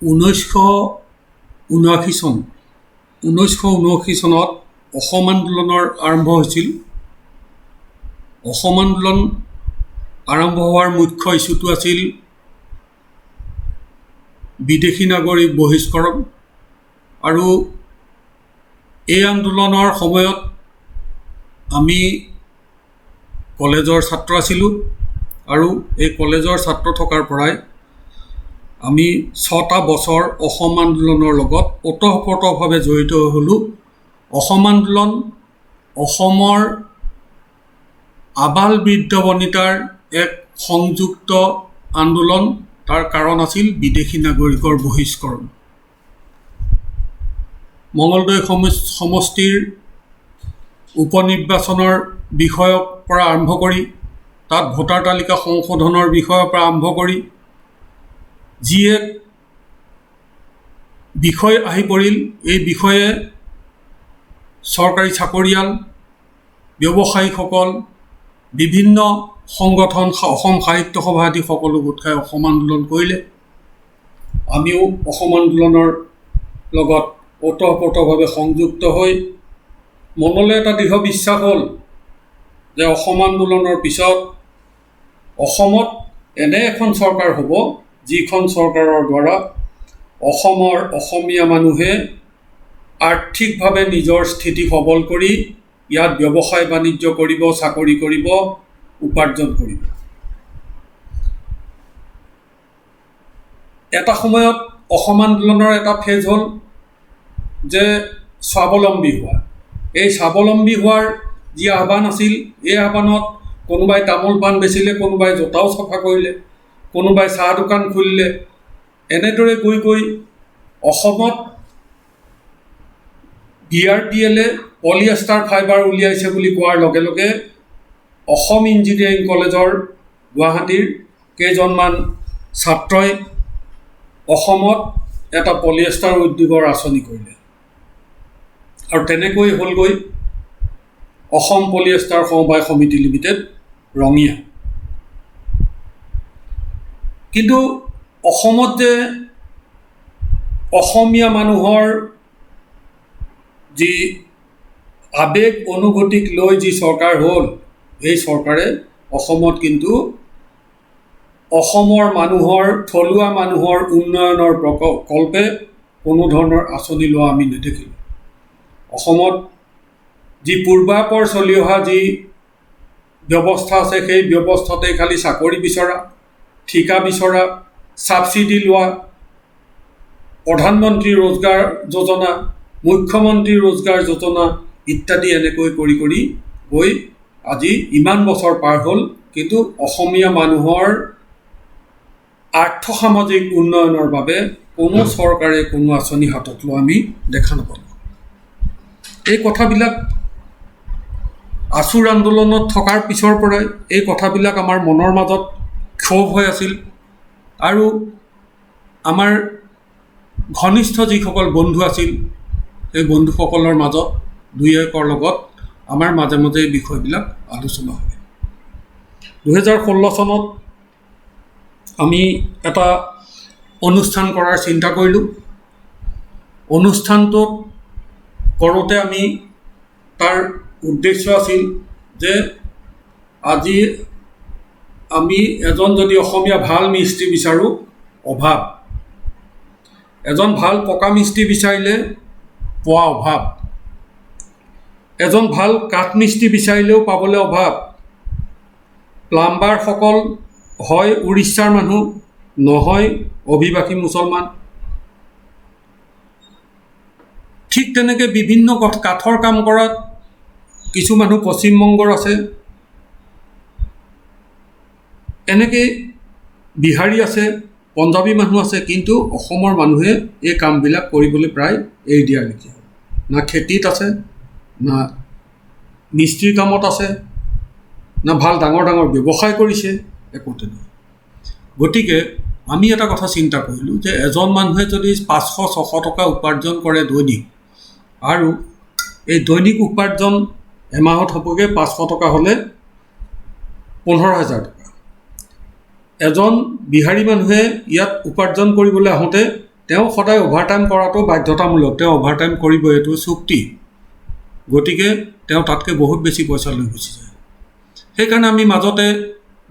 1979 চনত অসম আন্দোলনৰ আৰম্ভ হৈছিল। অসম আন্দোলন আৰম্ভ হোৱাৰ মুখ্য ইছ্যুটো আছিল বিদেশী নাগৰিক বহিষ্কৰণ। আৰু এই আন্দোলনৰ সময়ত আমি কলেজৰ ছাত্ৰ আছিলোঁ আৰু এই কলেজৰ ছাত্ৰ থকাৰ পৰাই আমি 6টা বছৰ অসম আন্দোলনৰ লগত ওতঃপ্ৰোতভাৱে জড়িত হৈ হ'লোঁ। অসম আন্দোলন অসমৰ আবাল বৃদ্ধ বনিতাৰ এক সংযুক্ত আন্দোলন। তাৰ কাৰণ আছিল বিদেশী নাগৰিকৰ বহিষ্কৰণ। মঙলদৈ সমষ্টিৰ উপনিৰ্বাচনৰ বিষয়ৰ পৰা আৰম্ভ কৰি তাত ভোটাৰ তালিকা সংশোধনৰ বিষয়ৰ পৰা আৰম্ভ কৰি যি এক বিষয় আহি পৰিল, এই বিষয়ে চৰকাৰী চাকৰিয়াল, ব্যৱসায়ীসকল, বিভিন্ন সংগঠন, অসম সাহিত্য সভা আদি সকলো গোট খাই অসম আন্দোলন কৰিলে। আমিও অসম আন্দোলনৰ লগত ওতঃপ্ৰোতভাৱে সংযুক্ত হৈ মনলৈ এটা দৃঢ় বিশ্বাস হ'ল যে অসম আন্দোলনৰ পিছত অসমত এনে এখন চৰকাৰ হ'ব যিখন চৰকাৰৰ দ্বাৰা অসমৰ অসমীয়া মানুহে আৰ্থিকভাৱে নিজৰ স্থিতি সবল কৰি ইয়াত ব্যৱসায় বাণিজ্য কৰিব, চাকৰি কৰিব, উপাৰ্জন কৰিব। এটা সময়ত অসম আন্দোলনৰ এটা ফেজ হ'ল যে স্বাৱলম্বী হোৱা। এই স্বাৱলম্বী হোৱাৰ যি আহ্বান আছিল, এই আহ্বানত কোনোবাই তামোল পাণ বেচিলে, কোনোবাই জোতাও চফা কৰিলে, কোনোবাই চাহ দোকান খুলিলে। এনেদৰে গৈ গৈ অসমত BRTL পলিয়েষ্টাৰ ফাইবাৰ উলিয়াইছে বুলি কোৱাৰ লগে লগে অসম ইঞ্জিনিয়াৰিং কলেজৰ গুৱাহাটীৰ কেইজনমান ছাত্ৰই অসমত এটা পলিয়েষ্টাৰ উদ্যোগৰ আঁচনি কৰিলে। আৰু তেনেকৈ হ'লগৈ অসম পলিয়েষ্টাৰ সমবায় সমিতি লিমিটেড, ৰঙিয়া। কিন্তু অসমত যে অসমীয়া মানুহৰ যি আৱেগ অনুভূতিক লৈ যি চৰকাৰ হ'ল, এই চৰকাৰে অসমত কিন্তু অসমৰ মানুহৰ, থলুৱা মানুহৰ উন্নয়নৰ প্ৰকল্পে কোনো ধৰণৰ আঁচনি লোৱা আমি নেদেখিলোঁ। অসমত যি পূৰ্বাপৰ চলি অহা যি ব্যৱস্থা আছে, সেই ব্যৱস্থাতে খালি চাকৰি বিচৰা, ঠিকা বিচৰা, ছাবচিডি লোৱা, প্ৰধানমন্ত্ৰী ৰোজগাৰ যোজনা, মুখ্যমন্ত্ৰী ৰোজগাৰ যোজনা ইত্যাদি এনেকৈ কৰি কৰি গৈ আজি ইমান বছৰ পাৰ হ'ল, কিন্তু অসমীয়া মানুহৰ আৰ্থ-সামাজিক উন্নয়নৰ বাবে কোনো চৰকাৰে কোনো আঁচনি হাতত লোৱা আমি দেখা নাপালোঁ। এই কথাবিলাক আছুৰ আন্দোলনত থকাৰ পিছৰ পৰাই এই কথাবিলাক আমাৰ মনৰ মাজত ক্ষোভ হৈ আছিল। আৰু আমাৰ ঘনিষ্ঠ যিসকল বন্ধু আছিল, সেই বন্ধুসকলৰ মাজত দুই একৰ লগত আমাৰ মাজে মাজে এই বিষয়বিলাক আলোচনা হয়। 2016 চনত আমি এটা অনুষ্ঠান কৰাৰ চিন্তা কৰিলোঁ। অনুষ্ঠানটোত কৰোঁতে আমি তাৰ উদ্দেশ্য আছিল যে আজি আমি এজন যদি অসমীয়া ভাল মিস্ত্ৰী বিচাৰোঁ, অভাৱ। এজন ভাল পকা মিস্ত্ৰী বিচাৰিলে পোৱা অভাৱ। এজন ভাল কাঠ মিস্ত্ৰী বিচাৰিলেও পাবলৈ অভাৱ। প্লাম্বাৰসকল হয় উৰিষ্যাৰ মানুহ, নহয় অভিবাসী মুছলমান। ঠিক তেনেকৈ বিভিন্ন কাঠৰ কাম কৰাত কিছু মানুহ পশ্চিমবংগৰ আছে, এনেকৈ বিহাৰী আছে, পঞ্জাবী মানুহ আছে। কিন্তু অসমৰ মানুহে এই কামবিলাক কৰিবলৈ প্ৰায় এৰি দিয়াৰ লেখীয়া। না খেতিত আছে, না মিস্ত্ৰীৰ কামত আছে, না ভাল ডাঙৰ ডাঙৰ ব্যৱসায় কৰিছে, একোতে নহয়। গতিকে আমি এটা কথা চিন্তা কৰিলোঁ যে এজন মানুহে যদি 500-600 টকা উপাৰ্জন কৰে দৈনিক, আৰু এই দৈনিক উপাৰ্জন এমাহত হ'বগৈ 500 টকা হ'লে 15,000 টকা। এজন বিহাৰী মানুহে ইয়াত উপাৰ্জন কৰিবলৈ আহোঁতে তেওঁ সদায় অভাৰটাইম কৰাটো বাধ্যতামূলক, তেওঁ অভাৰটাইম কৰিব, এইটো চুক্তি। গতিকে তেওঁ তাতকৈ বহুত বেছি পইচা লৈ গুচি যায়। সেইকাৰণে আমি মাজতে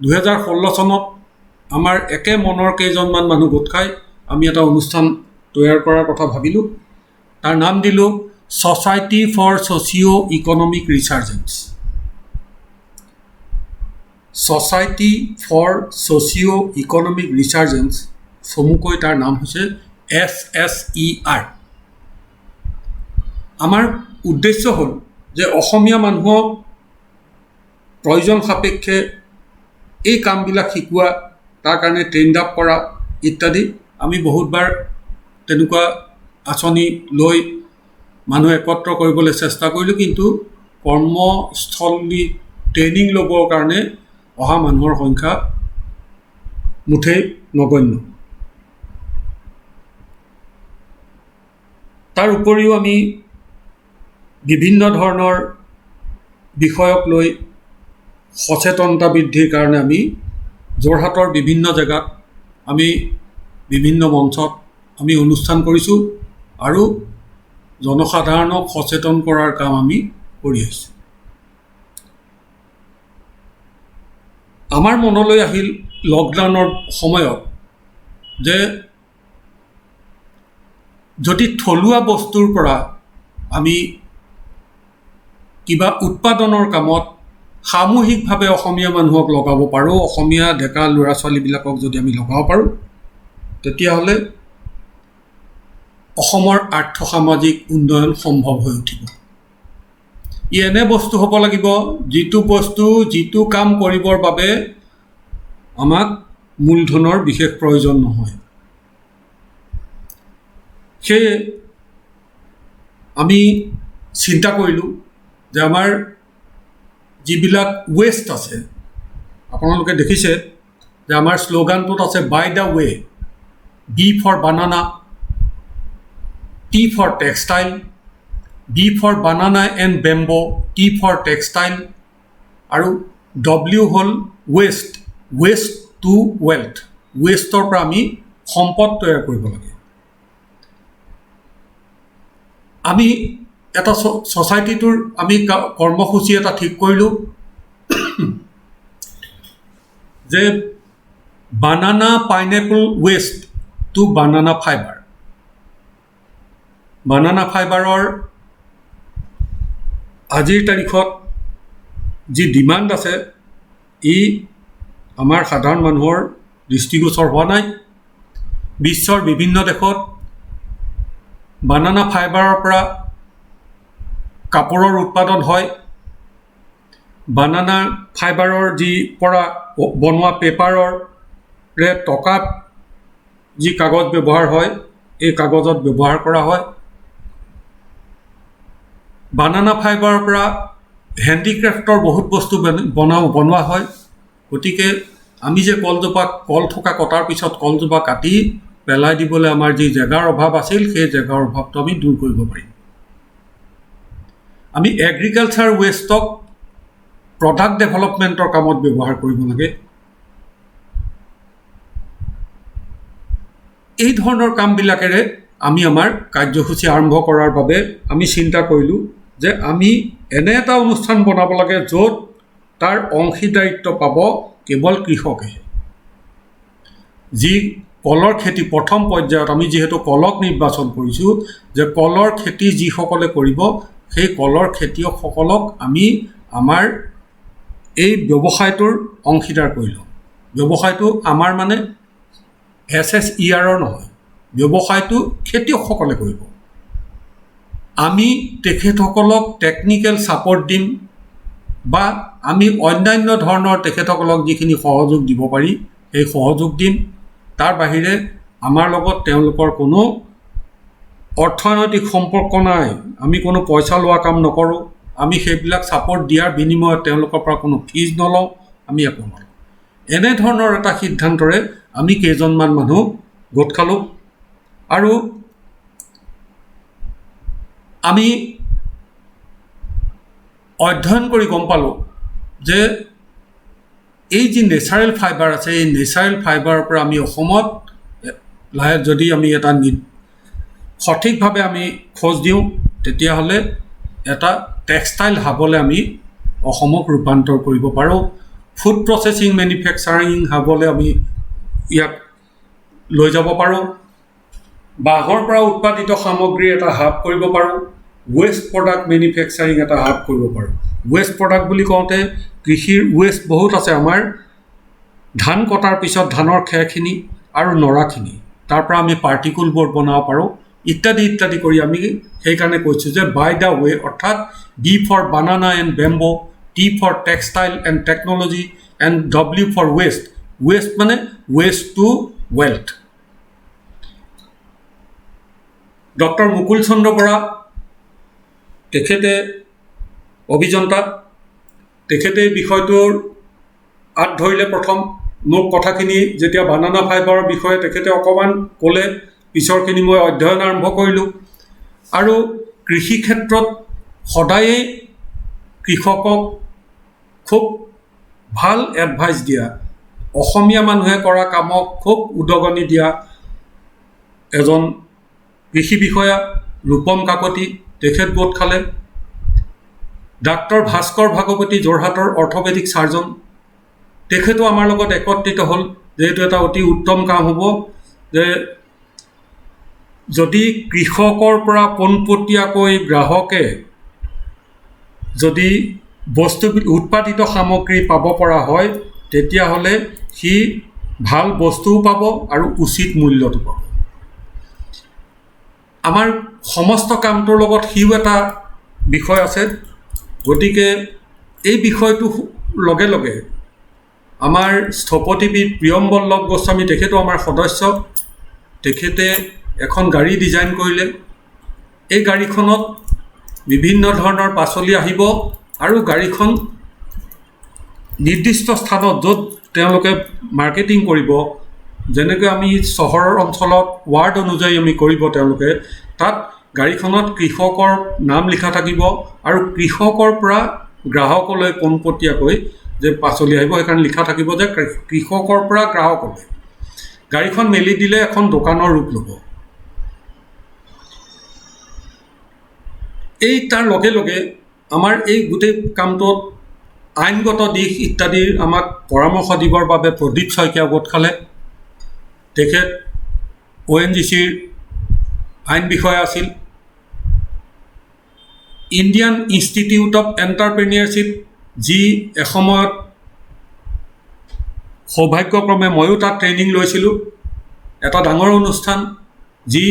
2016 চনত আমাৰ একে মনৰ কেইজনমান মানুহ গোট খাই আমি এটা অনুষ্ঠান তৈয়াৰ কৰাৰ কথা ভাবিলোঁ। তাৰ নাম দিলোঁ society for socio' economic researches. Society for socio' economic researches, চমুকৈ তাৰ নাম হৈছে SSER। আমাৰ উদ্দেশ্য হ'ল যে অসমীয়া মানুহক প্ৰয়োজন সাপেক্ষে এই কামবিলাক শিকোৱা, তাৰ কাৰণে ট্ৰেইন আপ কৰা ইত্যাদি। আমি বহুতবাৰ তেনেকুৱা আঁচনি লৈ মানুহ একত্ৰ কৰিবলৈ চেষ্টা কৰিলোঁ, কিন্তু কৰ্মস্থলী ট্ৰেইনিং ল'বৰ কাৰণে অহা মানুহৰ সংখ্যা মুঠেই নগণ্য। তাৰ উপৰিও আমি বিভিন্ন ধৰণৰ বিষয়ক লৈ সচেতনতা বৃদ্ধিৰ কাৰণে আমি যোৰহাটৰ বিভিন্ন জেগাত আমি বিভিন্ন মঞ্চত আমি অনুষ্ঠান কৰিছোঁ আৰু জনসাধাৰণক সচেতন কৰাৰ কাম আমি কৰি আহিছোঁ। আমাৰ মনলৈ আহিল লকডাউনৰ সময়ত যে যদি থলুৱা বস্তুৰ পৰা আমি কিবা উৎপাদনৰ কামত সামূহিকভাৱে অসমীয়া মানুহক লগাব পাৰোঁ, অসমীয়া ডেকা ল'ৰা ছোৱালীবিলাকক যদি আমি লগাব পাৰোঁ, তেতিয়াহ'লে অসমৰ আৰ্থ-সামাজিক উন্নয়ন সম্ভৱ হৈ উঠিব। ই এনে বস্তু হ'ব লাগিব যিটো বস্তু যিটো কাম কৰিবৰ বাবে আমাক মূলধনৰ বিশেষ প্ৰয়োজন নহয়। সেয়ে আমি চিন্তা কৰিলোঁ যে আমাৰ যিবিলাক ৱেষ্ট আছে, আপোনালোকে দেখিছে যে আমাৰ শ্লোগানটোত আছে by the way, B for banana, T for textile, B for banana and bamboo, T for textile, আৰু ডব্লিউ হ'ল ৱেষ্ট, ৱেষ্ট টু ৱেল্থ। ৱেষ্টৰ পৰা আমি সম্পদ তৈয়াৰ কৰিব লাগে। আমি এটা ছ'চাইটিটোৰ আমি কৰ্মসূচী এটা ঠিক কৰিলোঁ যে banana pineapple waste to banana fibre. Banana ফাইবাৰৰ আজিৰ তাৰিখত যি ডিমাণ্ড আছে, ই আমাৰ সাধাৰণ মানুহৰ দৃষ্টিগোচৰ হোৱা নাই। বিশ্বৰ বিভিন্ন দেশত বানানা ফাইবাৰৰ পৰা কাপোৰৰ উৎপাদন হয়। বানানা ফাইবাৰৰ যি পৰা বনোৱা পেপাৰৰে টকাত যি কাগজ ব্যৱহাৰ হয়, এই কাগজত ব্যৱহাৰ কৰা হয়। বানানা ফাইবাৰৰ পৰা হেণ্ডিক্ৰাফ্টৰ বহুত বস্তু বনোৱা হয়। গতিকে আমি যে কল থকা কটাৰ পিছত কলজোপা কাটি পেলাই দিবলৈ আমাৰ যি জেগাৰ অভাৱ আছিল, সেই জেগাৰ অভাৱটো আমি দূৰ কৰিব পাৰিম। আমি এগ্ৰিকালচাৰ ৱেষ্টক প্ৰডাক্ট ডেভেলপমেণ্টৰ কামত ব্যৱহাৰ কৰিব লাগে। এই ধৰণৰ কামবিলাকেৰে আমি আমাৰ কাৰ্যসূচী আৰম্ভ কৰাৰ বাবে আমি চিন্তা কৰিলোঁ যে আমি এনে এটা অনুষ্ঠান বনাব লাগে য'ত তাৰ অংশীদাৰিত্ব পাব কেৱল কৃষকেহে। যি কলৰ খেতি প্ৰথম পৰ্যায়ত আমি যিহেতু কলক নিৰ্বাচন কৰিছোঁ, যে কলৰ খেতি যিসকলে কৰিব, সেই কলৰ খেতিয়কসকলক আমি আমাৰ এই ব্যৱসায়টোৰ অংশীদাৰ কৰি লওঁ। ব্যৱসায়টো আমাৰ মানে SSER নহয়, ব্যৱসায়টো খেতিয়কসকলে কৰিব। আমি তেখেতসকলক টেকনিকেল ছাপৰ্ট দিম বা আমি অন্যান্য ধৰণৰ তেখেতসকলক যিখিনি সহযোগ দিব পাৰি সেই সহযোগ দিম। তাৰ বাহিৰে আমাৰ লগত তেওঁলোকৰ কোনো অৰ্থনৈতিক সম্পৰ্ক নাই। আমি কোনো পইচা লোৱা কাম নকৰোঁ। আমি সেইবিলাক ছাপৰ্ট দিয়াৰ বিনিময়ত তেওঁলোকৰ পৰা কোনো ফিজ নলওঁ, আমি একো নলওঁ। এনেধৰণৰ এটা সিদ্ধান্তৰে আমি কেইজনমান মানুহ গোট খালোঁ আৰু আমি অধ্যয়ন কৰি গম পালোঁ যে এই যি নেচাৰেল ফাইবাৰ আছে, এই নেচাৰেল ফাইবাৰৰ পৰা আমি অসমত যদি আমি এটা সঠিকভাৱে আমি খোজ দিওঁ তেতিয়াহ'লে এটা টেক্সটাইল হাবলৈ আমি অসমক ৰূপান্তৰ কৰিব পাৰোঁ। ফুড প্ৰচেছিং মেনুফেকচাৰিং হাবলৈ আমি ইয়াক লৈ যাব পাৰোঁ। বাঁহৰ পৰা উৎপাদিত সামগ্ৰী এটা হাব কৰিব পাৰোঁ। ৱেষ্ট প্ৰডাক্ট মেনুফেকচাৰিং এটা হাব কৰিব পাৰোঁ। ৱেষ্ট প্ৰডাক্ট বুলি কওঁতে কৃষিৰ ৱেষ্ট বহুত আছে। আমাৰ ধান কটাৰ পিছত ধানৰ খেৰখিনি আৰু নৰাখিনি তাৰ পৰা আমি পাৰ্টিকুল বৰ্ড বনাব পাৰোঁ ইত্যাদি ইত্যাদি কৰি আমি সেইকাৰণে কৈছোঁ যে বাই দ্য ৱে, অৰ্থাৎ B for banana and bamboo, T for textile and technology and W for waste. Waste মানে waste to wealth. Doctor Mukul Chandra Bora তেখেতে অভিযন্তা, তেখেতে বিষয়টোৰ আঁত ধৰিলে। প্ৰথম মোক কথাখিনি যেতিয়া বানানা ফাইবাৰৰ বিষয়ে তেখেতে অকণমান ক'লে, পিছৰখিনি মই অধ্যয়ন আৰম্ভ কৰিলোঁ। আৰু কৃষি ক্ষেত্ৰত সদায়েই কৃষকক খুব ভাল এডভাইচ দিয়া, অসমীয়া মানুহে কৰা কামক খুব উদগনি দিয়া এজন কৃষি বিষয়া ৰূপম কাকতি, তেখেত গোট খালে। ডাক্তৰ ভাস্কৰ ভাগৱতী, যোৰহাটৰ অৰ্থপেডিক ছাৰ্জন, তেখেতো আমাৰ লগত একত্ৰিত হ'ল যে এইটো এটা অতি উত্তম কাম হ'ব যে যদি কৃষকৰ পৰা পোনপটীয়াকৈ গ্ৰাহকে যদি উৎপাদিত সামগ্ৰী পাব পৰা হয় তেতিয়াহ'লে সি ভাল বস্তুও পাব আৰু উচিত মূল্যটো পাব। আমাৰ সমস্ত কামটোৰ লগত সিও এটা বিষয় আছে। গতিকে এই বিষয়টোৰ লগে লগে আমাৰ স্থপতিবিদ প্ৰিয়ম বল্লভ গোস্বামী, তেখেতো আমাৰ সদস্য, তেখেতে এখন গাড়ী ডিজাইন কৰিলে। এই গাড়ীখনত বিভিন্ন ধৰণৰ পাচলি আহিব আৰু গাড়ীখন নিৰ্দিষ্ট স্থানত য'ত তেওঁলোকে মাৰ্কেটিং কৰিব, যেনেকৈ আমি চহৰৰ অঞ্চলত ৱাৰ্ড অনুযায়ী আমি কৰিব, তেওঁলোকে তাত গাড়ীখনত কৃষকৰ নাম লিখা থাকিব আৰু কৃষকৰ পৰা গ্ৰাহকলৈ পোনপটীয়াকৈ যে পাচলি আহিব সেইকাৰণে লিখা থাকিব যে কৃষকৰ পৰা গ্ৰাহকলৈ। গাড়ীখন মেলি দিলে এখন দোকানৰ ৰূপ ল'ব। এই তাৰ লগে লগে আমাৰ এই গোটেই কামটোত আইনগত দিশ ইত্যাদিৰ আমাক পৰামৰ্শ দিবৰ বাবে প্ৰদীপ শইকীয়া গোট খালে। তেখেত ONGCৰ আইন বিষয়া আছিল। ইণ্ডিয়ান ইনষ্টিটিউট অফ এণ্টাৰপ্ৰেনিয়ৰশ্বিপ, যি এসময়ত সৌভাগ্যক্ৰমে ময়ো তাত ট্ৰেইনিং লৈছিলোঁ, এটা ডাঙৰ অনুষ্ঠান যি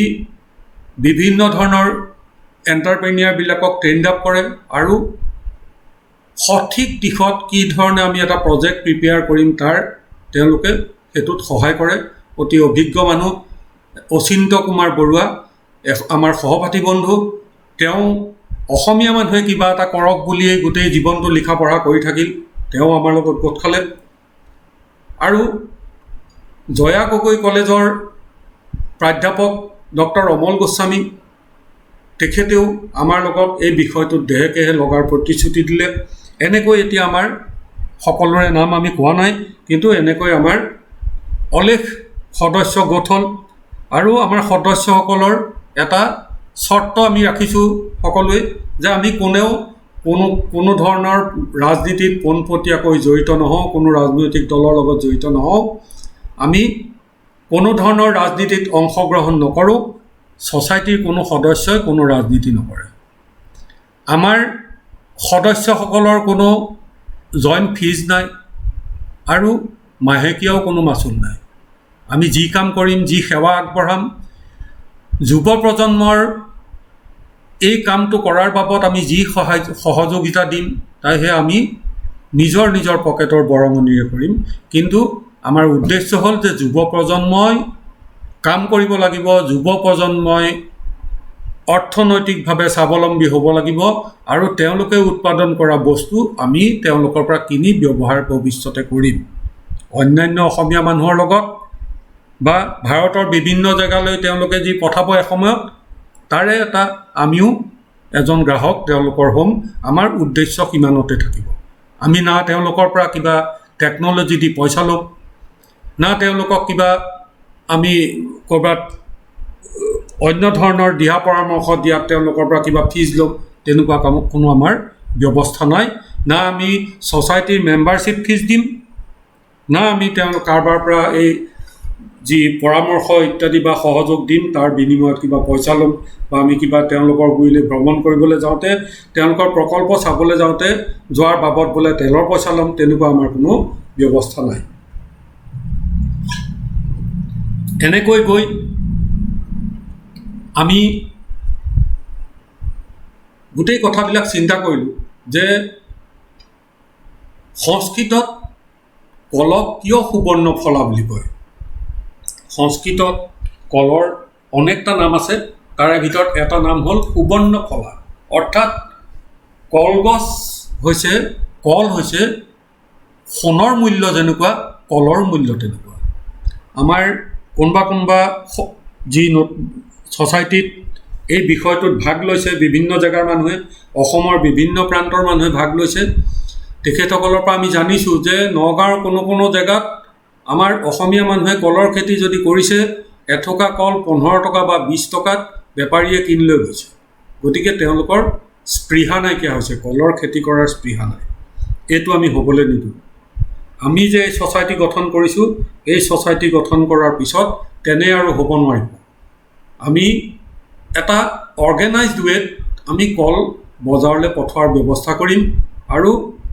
বিভিন্ন ধৰণৰ এণ্টাৰপ্ৰেনিয়াৰবিলাকক ট্ৰেইন আপ কৰে আৰু সঠিক দিশত কি ধৰণে আমি এটা প্ৰজেক্ট প্ৰিপেয়াৰ কৰিম তাৰ তেওঁলোকে সেইটোত সহায় কৰে। অতি অভিজ্ঞ মানুহ অচিন্ত কুমাৰ বৰুৱা আমাৰ সহপাঠী বন্ধু। তেওঁ অসমীয়া মানুহে কিবা এটা কৰক বুলিয়েই গোটেই জীৱনটো লিখা পঢ়া কৰি থাকিল। তেওঁ আমাৰ লগত গোট খালে। আৰু জয়া গগৈ কলেজৰ প্ৰাধ্যাপক ডক্টৰ অমল গোস্বামী, তেখেতেও আমাৰ লগত এই বিষয়টোত দেহেকেহে লগাৰ প্ৰতিশ্ৰুতি দিলে। এনেকৈ এতিয়া আমাৰ সকলোৰে নাম আমি কোৱা নাই, কিন্তু এনেকৈ আমাৰ অলেখ সদস্য গোট হ'ল। আৰু আমাৰ সদস্যসকলৰ এটা চৰ্ত আমি ৰাখিছোঁ সকলোৱে যে আমি কোনো ধৰণৰ ৰাজনীতিত পোনপটীয়াকৈ জড়িত নহওঁ, কোনো ৰাজনৈতিক দলৰ লগত জড়িত নহওঁ, আমি কোনো ধৰণৰ ৰাজনীতিত অংশগ্ৰহণ নকৰোঁ। ছ'চাইটিৰ কোনো সদস্যই কোনো ৰাজনীতি নকৰে। আমাৰ সদস্যসকলৰ কোনো জইণ্ট ফিজ নাই আৰু মাহেকীয়াও কোনো মাচুল নাই। আমি যি কাম কৰিম, যি সেৱা আগবঢ়াম, যুৱ প্ৰজন্মৰ এই কামটো কৰাৰ বাবদ আমি যি সহযোগিতা দিম তাইহে আমি নিজৰ নিজৰ পকেটৰ বৰঙণিৰে কৰিম। কিন্তু আমাৰ উদ্দেশ্য হ'ল যে যুৱ প্ৰজন্মই কাম কৰিব লাগিব, যুৱ প্ৰজন্মই অৰ্থনৈতিকভাৱে স্বাৱলম্বী হ'ব লাগিব আৰু তেওঁলোকে উৎপাদন কৰা বস্তু আমি তেওঁলোকৰ পৰা কিনি ব্যৱহাৰ ভৱিষ্যতে কৰিম। অন্যান্য অসমীয়া মানুহৰ লগত বা ভাৰতৰ বিভিন্ন জেগালৈ তেওঁলোকে যি পঠাব এসময়ত, তাৰে এটা আমিও এজন গ্ৰাহক তেওঁলোকৰ হ'ম। আমাৰ উদ্দেশ্য সিমানতে থাকিব। আমি না তেওঁলোকৰ পৰা কিবা টেকন'লজি দি পইচা ল'ম, না তেওঁলোকক কিবা আমি ক'ৰবাত অন্য ধৰণৰ দিহা পৰামৰ্শ দিয়াত তেওঁলোকৰ পৰা কিবা ফিজ ল'ম, তেনেকুৱা কামত কোনো আমাৰ ব্যৱস্থা নাই। না আমি ছ'চাইটিৰ মেম্বাৰশ্বিপ ফিজ দিম, না আমি কাৰোবাৰ পৰা এই যি পৰামৰ্শ ইত্যাদি বা সহযোগ দিম তাৰ বিনিময়ত কিবা পইচা ল'ম, বা আমি কিবা তেওঁলোকৰ গুৰিলৈ ভ্ৰমণ কৰিবলৈ যাওঁতে, তেওঁলোকৰ প্ৰকল্প চাবলৈ যাওঁতে যোৱাৰ বাবদ বোলে তেলৰ পইচা ল'ম, তেনেকুৱা আমাৰ কোনো ব্যৱস্থা নাই। এনেকৈ গৈ আমি গোটেই কথাবিলাক চিন্তা কৰিলোঁ যে সংস্কৃতত কলক কিয় সুবৰ্ণ ফলা বুলি কয়। সংস্কৃতত কলৰ অনেকটা নাম আছে, তাৰে ভিতৰত এটা নাম হ'ল সুবৰ্ণ ফলা। অৰ্থাৎ কলগছ হৈছে, কল হৈছে সোণৰ মূল্য যেনেকুৱা, কলৰ মূল্য তেনেকুৱা। আমাৰ কোনোবা যি ছ'চাইটিত এই বিষয়টোত ভাগ লৈছে, বিভিন্ন জেগাৰ মানুহে, অসমৰ বিভিন্ন প্ৰান্তৰ মানুহে ভাগ লৈছে, তেখেতসকলৰ পৰা আমি জানিছোঁ যে নগাঁৱৰ কোনো জেগাত আমাৰ অসমীয়া মানুহে কলৰ খেতি যদি কৰিছে, এথোকা কল 15 টকা বা 20 টকাত বেপাৰীয়ে কিনি লৈ গৈছে। গতিকে তেওঁলোকৰ স্পৃহা নাইকিয়া হৈছে, কলৰ খেতি কৰাৰ স্পৃহা নাই। এইটো আমি হ'বলৈ নিদিওঁ। আমি যে এই ছ'চাইটি গঠন কৰিছোঁ, এই ছ'চাইটি গঠন কৰাৰ পিছত তেনে আৰু হ'ব নোৱাৰিব। আমি এটা অৰ্গেনাইজড ৱেত আমি কল বজাৰলৈ পঠোৱাৰ ব্যৱস্থা কৰিম, আৰু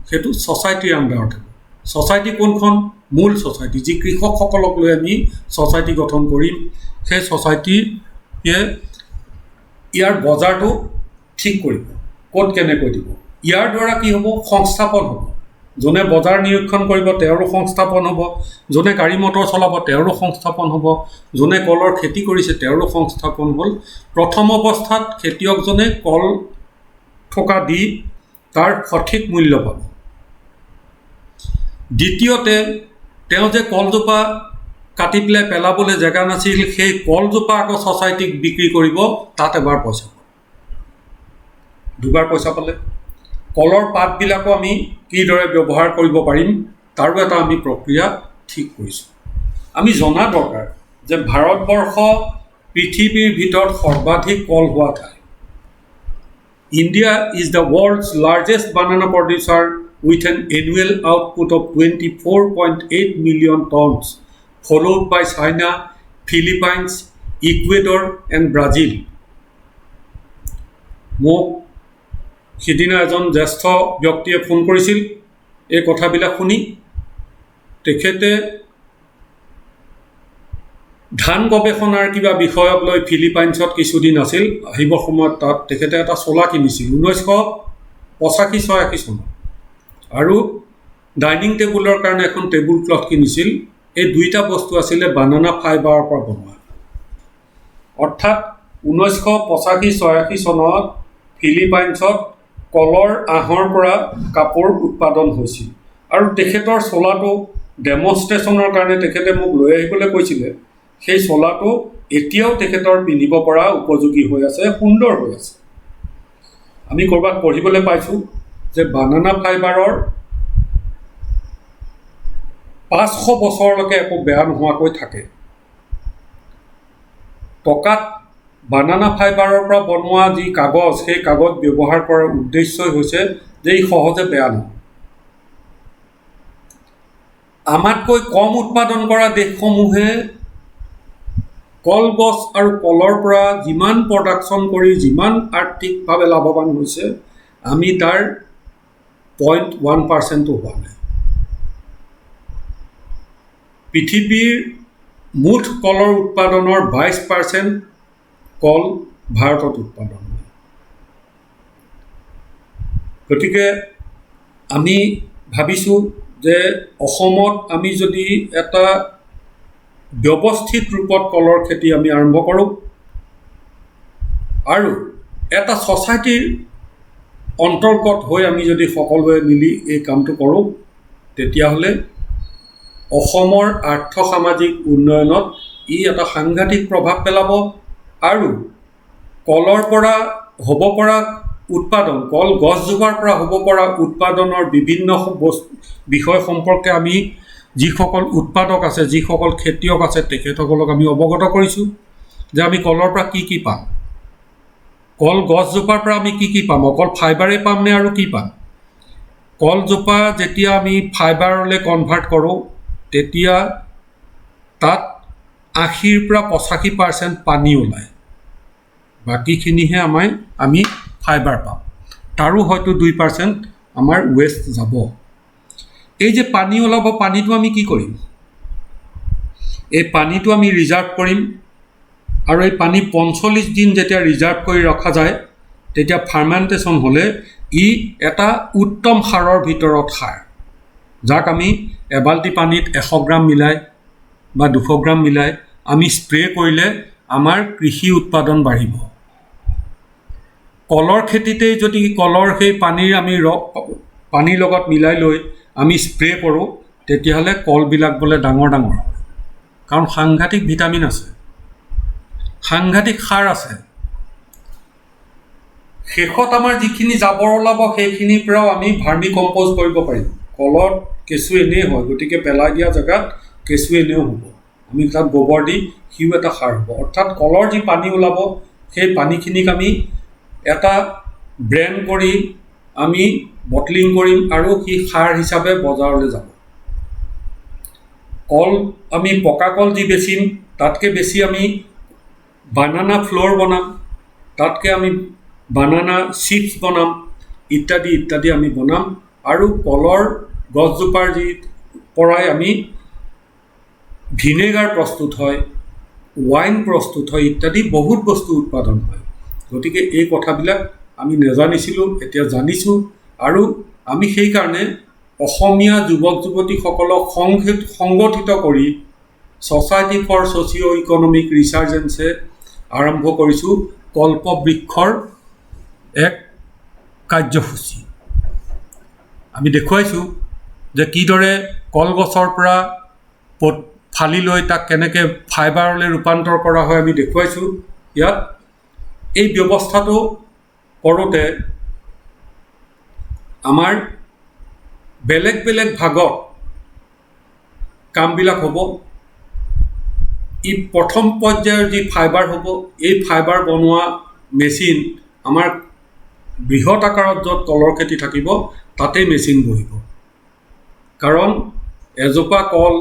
সেইটো ছ'চাইটিৰ আণ্ডাৰত হ'ব। ছ'চাইটি কোনখন? মূল ছ'চাইটি, যি কৃষকসকলক লৈ আমি ছ'চাইটি গঠন কৰিম। সেই ছ'চাইটিয়ে ইয়াৰ বজাৰটো ঠিক কৰিব, ক'ত কেনেকৈ দিব। ইয়াৰ দ্বাৰা কি হ'ব? সংস্থাপন হ'ব। যোনে বজাৰ নিৰীক্ষণ কৰিব তেওঁৰো সংস্থাপন হ'ব, যোনে গাড়ী মটৰ চলাব তেওঁৰো সংস্থাপন হ'ব, যোনে কলৰ খেতি কৰিছে তেওঁৰো সংস্থাপন হ'ল। প্ৰথম অৱস্থাত খেতিয়কজনে কল থকা দি তাৰ সঠিক মূল্য পাব। দ্বিতীয়তে, তেওঁ যে কলজোপা কাটি পেলাই পেলাবলৈ জেগা নাছিল, সেই কলজোপা আকৌ ছ'চাইটিক বিক্ৰী কৰিব, তাত এবাৰ পইচা পাব, দুবাৰ পইচা পালে। কলৰ পাতবিলাকো আমি কিদৰে ব্যৱহাৰ কৰিব পাৰিম তাৰো এটা আমি প্ৰক্ৰিয়া ঠিক কৰিছোঁ। আমি জনা দৰকাৰ যে ভাৰতবৰ্ষ পৃথিৱীৰ ভিতৰত সৰ্বাধিক কল হোৱা ঠাই। India is the world's largest banana producer with an annual output of 24.8 million tons, followed by China, Philippines, Ecuador and Brazil. মোক সিদিনা এজন জ্যেষ্ঠ ব্যক্তিয়ে ফোন কৰিছিল এই কথাবিলাক শুনি। তেখেতে ধান গৱেষণাৰ কিবা বিষয়ক লৈ ফিলিপাইনছত কিছুদিন আছিল, আহিবৰ সময়ত তাত তেখেতে এটা চোলা কিনিছিল 1985-86 চনত, আৰু ডাইনিং টেবুলৰ কাৰণে এখন টেবুল ক্লথ কিনিছিল। এই দুইটা বস্তু আছিলে বানানা ফাইবাৰৰ পৰা বনোৱা। অৰ্থাৎ 1985-86 চনত ফিলিপাইনছত কলৰ আঁহৰ পৰা কাপোৰ উৎপাদন হৈছিল, আৰু তেখেতৰ চোলাটো ডেমনষ্ট্ৰেশ্যনৰ কাৰণে তেখেতে মোক লৈ আহিবলৈ কৈছিলে। সেই চোলাটো এতিয়াও তেখেতৰ পিন্ধিব পৰা উপযোগী হৈ আছে, সুন্দৰ হৈ আছে। আমি ক'ৰবাত পঢ়িবলৈ পাইছোঁ যে বানানা ফাইবাৰৰ 500 বছৰলৈকে একো বেয়া নোহোৱাকৈ থাকে। টকাত বানানা ফাইবাৰৰ পৰা বনোৱা যি কাগজ, সেই কাগজ ব্যৱহাৰ কৰাৰ উদ্দেশ্যই হৈছে যে ই সহজে বেয়া নহয়। আমাতকৈ কম উৎপাদন কৰা দেশসমূহে কলগছ আৰু কলৰ পৰা যিমান প্ৰডাকশ্যন কৰি যিমান আৰ্থিকভাৱে লাভৱান হৈছে, আমি তাৰ 0.1% হোৱা নাই। পৃথিৱীৰ মুঠ কলৰ উৎপাদনৰ 22% কল ভাৰতত উৎপাদন হয়। গতিকে আমি ভাবিছোঁ যে অসমত আমি যদি এটা ব্যৱস্থিত ৰূপত কলৰ খেতি আমি আৰম্ভ কৰোঁ, আৰু এটা ছ'চাইটিৰ অন্তৰ্গত হৈ আমি যদি সকলোৱে মিলি এই কামটো কৰোঁ, তেতিয়াহ'লে অসমৰ আৰ্থ সামাজিক উন্নয়নত ই এটা সাংঘাতিক প্ৰভাৱ পেলাব। আৰু কলৰ পৰা হ'ব পৰা উৎপাদন, কল গছজোপাৰ পৰা হ'ব পৰা উৎপাদনৰ বিভিন্ন বিষয় সম্পৰ্কে আমি যিসকল উৎপাদক আছে, যিসকল খেতিয়ক আছে, তেখেতসকলক আমি অৱগত কৰিছোঁ যে আমি কলৰ পৰা কি পাম, কল গছজোপাৰ পৰা আমি কি পাম, অকল ফাইবাৰেই পাম নে আৰু কি পাম। কলজোপা যেতিয়া আমি ফাইবাৰলৈ কনভাৰ্ট কৰোঁ তেতিয়া তাত 80-85% পানী ওলায়, বাকীখিনিহে আমি ফাইবাৰ পাম, তাৰো হয়তো 2% আমাৰ ৱেষ্ট যাব। এই যে পানী ওলাব, পানীটো আমি কি কৰিম, এই পানীটো আমি ৰিজাৰ্ভ কৰিম, আৰু এই পানী 45 দিন যেতিয়া ৰিজাৰ্ভ কৰি ৰখা যায় তেতিয়া ফাৰ্মেণ্টেশ্যন হ'লে ই এটা উত্তম সাৰৰ ভিতৰত সাৰ, যাক আমি এবাল্টি পানীত 100 গ্ৰাম মিলাই বা 200 গ্ৰাম মিলাই আমি স্প্ৰে কৰিলে আমাৰ কৃষি উৎপাদন বাঢ়িব। কলৰ খেতিতেই যদি কলৰ সেই পানীৰ লগত মিলাই লৈ আমি স্প্ৰে কৰোঁ তেতিয়াহ'লে কলবিলাক বোলে ডাঙৰ ডাঙৰ হয়, কাৰণ সাংঘাতিক ভিটামিন আছে, সাংঘাতিক সাৰ আছে। শেষত আমাৰ যিখিনি জাবৰ ওলাব সেইখিনিৰ পৰাও আমি ভাৰ্মি কম্প'জ কৰিব পাৰিম। কলত কেঁচু এনেই হয়, গতিকে পেলাই দিয়া জেগাত কেঁচু এনেও হ'ব, আমি তাত গোবৰ দি সিও এটা সাৰ হ'ব। অৰ্থাৎ কলৰ যি পানী ওলাব সেই পানীখিনিক আমি এটা ব্ৰেণ্ড কৰি আমি বটলিং কৰিম আৰু সি সাৰ হিচাপে বজাৰলৈ যাব। কল আমি পকা কল যি বেচিম তাতকৈ বেছি আমি বানানা ফ্ল'ৰ বনাম, তাতকৈ আমি বানানা চিপছ বনাম, ইত্যাদি ইত্যাদি আমি বনাম, আৰু কলৰ গছজোপাৰ যি পৰাই আমি ভিনেগাৰ প্ৰস্তুত হয়, ৱাইন প্ৰস্তুত হয়, ইত্যাদি বহুত বস্তু উৎপাদন হয়। গতিকে এই কথাবিলাক আমি নাজানিছিলোঁ, এতিয়া জানিছোঁ, আৰু আমি সেইকাৰণে অসমীয়া যুৱক যুৱতীসকলক সংগঠিত কৰি ছ'চাইটি ফৰ ছ'চিঅ' ইকনমিক ৰিচাৰ্জেঞ্চে আৰম্ভ কৰিছোঁ কল্পবৃক্ষৰ এক কাৰ্যসূচী। আমি দেখুৱাইছোঁ যে কিদৰে কলগছৰ পৰা ফালি লৈ তাক কেনেকৈ ফাইবাৰলৈ ৰূপান্তৰ কৰা হয় আমি দেখুৱাইছোঁ। ইয়াত এই ব্যৱস্থাটো কৰোঁতে আমাৰ বেলেগ বেলেগ ভাগত কামবিলাক হ'ব। ই প্ৰথম পৰ্যায়ৰ যি ফাইবাৰ হ'ব, এই ফাইবাৰ বনোৱা মেচিন আমাৰ বৃহৎ আকাৰত য'ত কলৰ খেতি থাকিব তাতেই মেচিন বহিব, কাৰণ এজোপা কল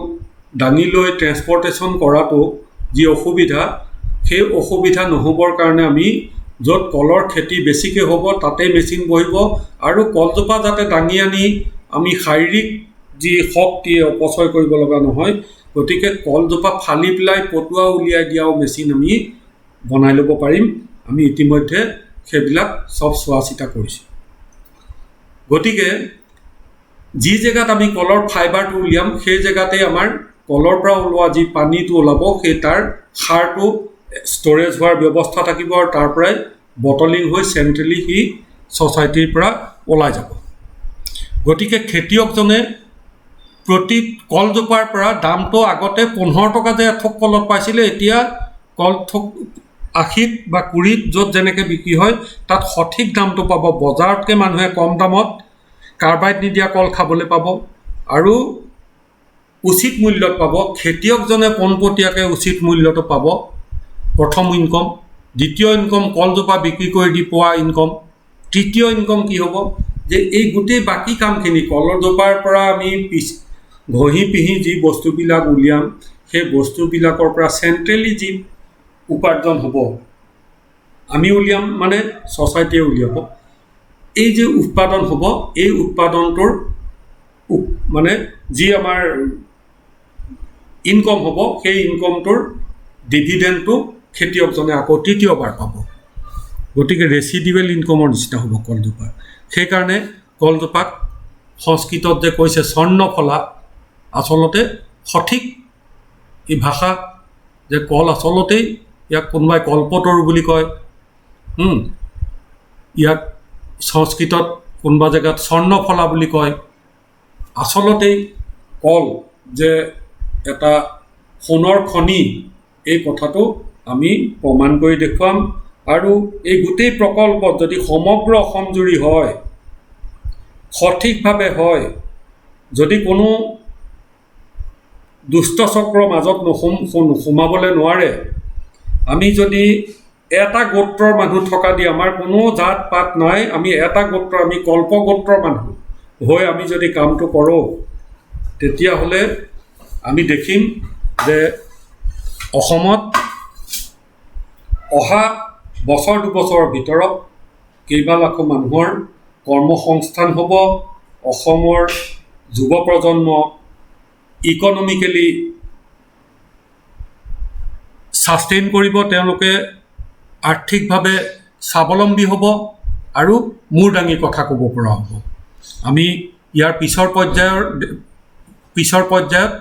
দাঙি লৈ ট্ৰেন্সপৰ্টেশ্যন কৰাটো যি অসুবিধা, সেই অসুবিধা নহ'বৰ কাৰণে আমি য'ত কলৰ খেতি বেছিকৈ হ'ব তাতেই মেচিন বহিব, আৰু কলজোপা যাতে দাঙি আনি আমি শাৰীৰিক যি শক্তি অপচয় কৰিব লগা নহয়, গতিকে কলজোপা ফালি পেলাই পটুৱা উলিয়াই দিয়াও মেচিন আমি বনাই ল'ব পাৰিম। আমি ইতিমধ্যে সেইবিলাক চব চোৱা চিতা কৰিছোঁ। গতিকে যি জেগাত আমি কলৰ ফাইবাৰটো উলিয়াম সেই জেগাতেই আমাৰ কলৰ পৰা ওলোৱা যি পানীটো ওলাব সেই তাৰ সাৰটো ষ্ট'ৰেজ হোৱাৰ ব্যৱস্থা থাকিব, আৰু তাৰ পৰাই বটলিং হৈ চেণ্ট্ৰেলি সি ছ'চাইটিৰ পৰা ওলাই যাব। গতিকে খেতিয়কজনে প্ৰতি কলজোপাৰ পৰা দামটো আগতে 15 টকা যে এথোক কলত পাইছিলে, এতিয়া কল থোক 80 বা 20 য'ত যেনেকৈ বিক্ৰী হয় তাত সঠিক দামটো পাব। বজাৰতকৈ মানুহে কম দামত কাৰ্বাইড নিদিয়া কল খাবলৈ পাব আৰু উচিত মূল্যত পাব। খেতিয়কজনে পোনপটীয়াকৈ উচিত মূল্যটো পাব। প্ৰথম ইনকম, দ্বিতীয় ইনকম কলজোপা বিক্ৰী কৰি দি পোৱা ইনকম, তৃতীয় ইনকম কি হ'ব যে এই গোটেই বাকী কামখিনি কলজোপাৰ পৰা আমি ঘঁহি পিহি যি বস্তুবিলাক উলিয়াম সেই বস্তুবিলাকৰ পৰা চেণ্ট্ৰেলি যি উপাৰ্জন হ'ব, আমি উলিয়াম মানে ছ'চাইটিয়ে উলিয়াব। এই যে উৎপাদন হ'ব, এই উৎপাদনটোৰ মানে যি আমাৰ ইনকম হ'ব সেই ইনকমটোৰ ডিভিডেণ্ডটো খেতিয়কজনে আকৌ তৃতীয়বাৰ পাব। গতিকে ৰেচিডিউৱেল ইনকমৰ নিচিনা হ'ব কলজোপা। সেইকাৰণে কলজোপাক সংস্কৃতত যে কৈছে স্বৰ্ণফলা, আচলতে সঠিক এই ভাষা যে কল আচলতেই ইয়াক কোনোবাই কল্পতৰু বুলি কয়, ইয়াক সংস্কৃতত কোনোবা জেগাত স্বৰ্ণফলা বুলি কয়। আচলতেই কল যে এটা সোণৰ খনি, এই কথাটো আমি প্ৰমাণ কৰি দেখুৱাম। আৰু এই গোটেই প্ৰকল্পত যদি সমগ্ৰ অসমজুৰি হয়, সঠিকভাৱে হয়, যদি কোনো দুষ্ট চক্ৰৰ মাজত সোমাবলৈ নোৱাৰে। আমি যদি এটা গোত্ৰৰ মানুহ থকা দি, আমাৰ কোনো জাত পাত নাই, আমি এটা গোত্ৰ, আমি কল্প গোত্ৰৰ মানুহ হৈ আমি যদি কামটো কৰোঁ, তেতিয়াহ'লে আমি দেখিম যে অসমত অহা বছৰ দুবছৰৰ ভিতৰত কেইবা লাখো মানুহৰ কৰ্মসংস্থান হ'ব। অসমৰ যুৱ প্ৰজন্ম ইকনমিকেলি ছাষ্টেইন কৰিব, তেওঁলোকে আৰ্থিকভাৱে স্বাৱলম্বী হ'ব আৰু মূৰ দাঙি কথা ক'ব পৰা হ'ব। আমি ইয়াৰ পিছৰ পৰ্যায়ত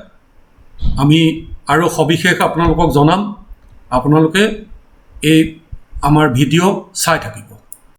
আমি আৰু সবিশেষ আপোনালোকক জনাম। আপোনালোকে এই আমাৰ ভিডিঅ' চাই থাকিব।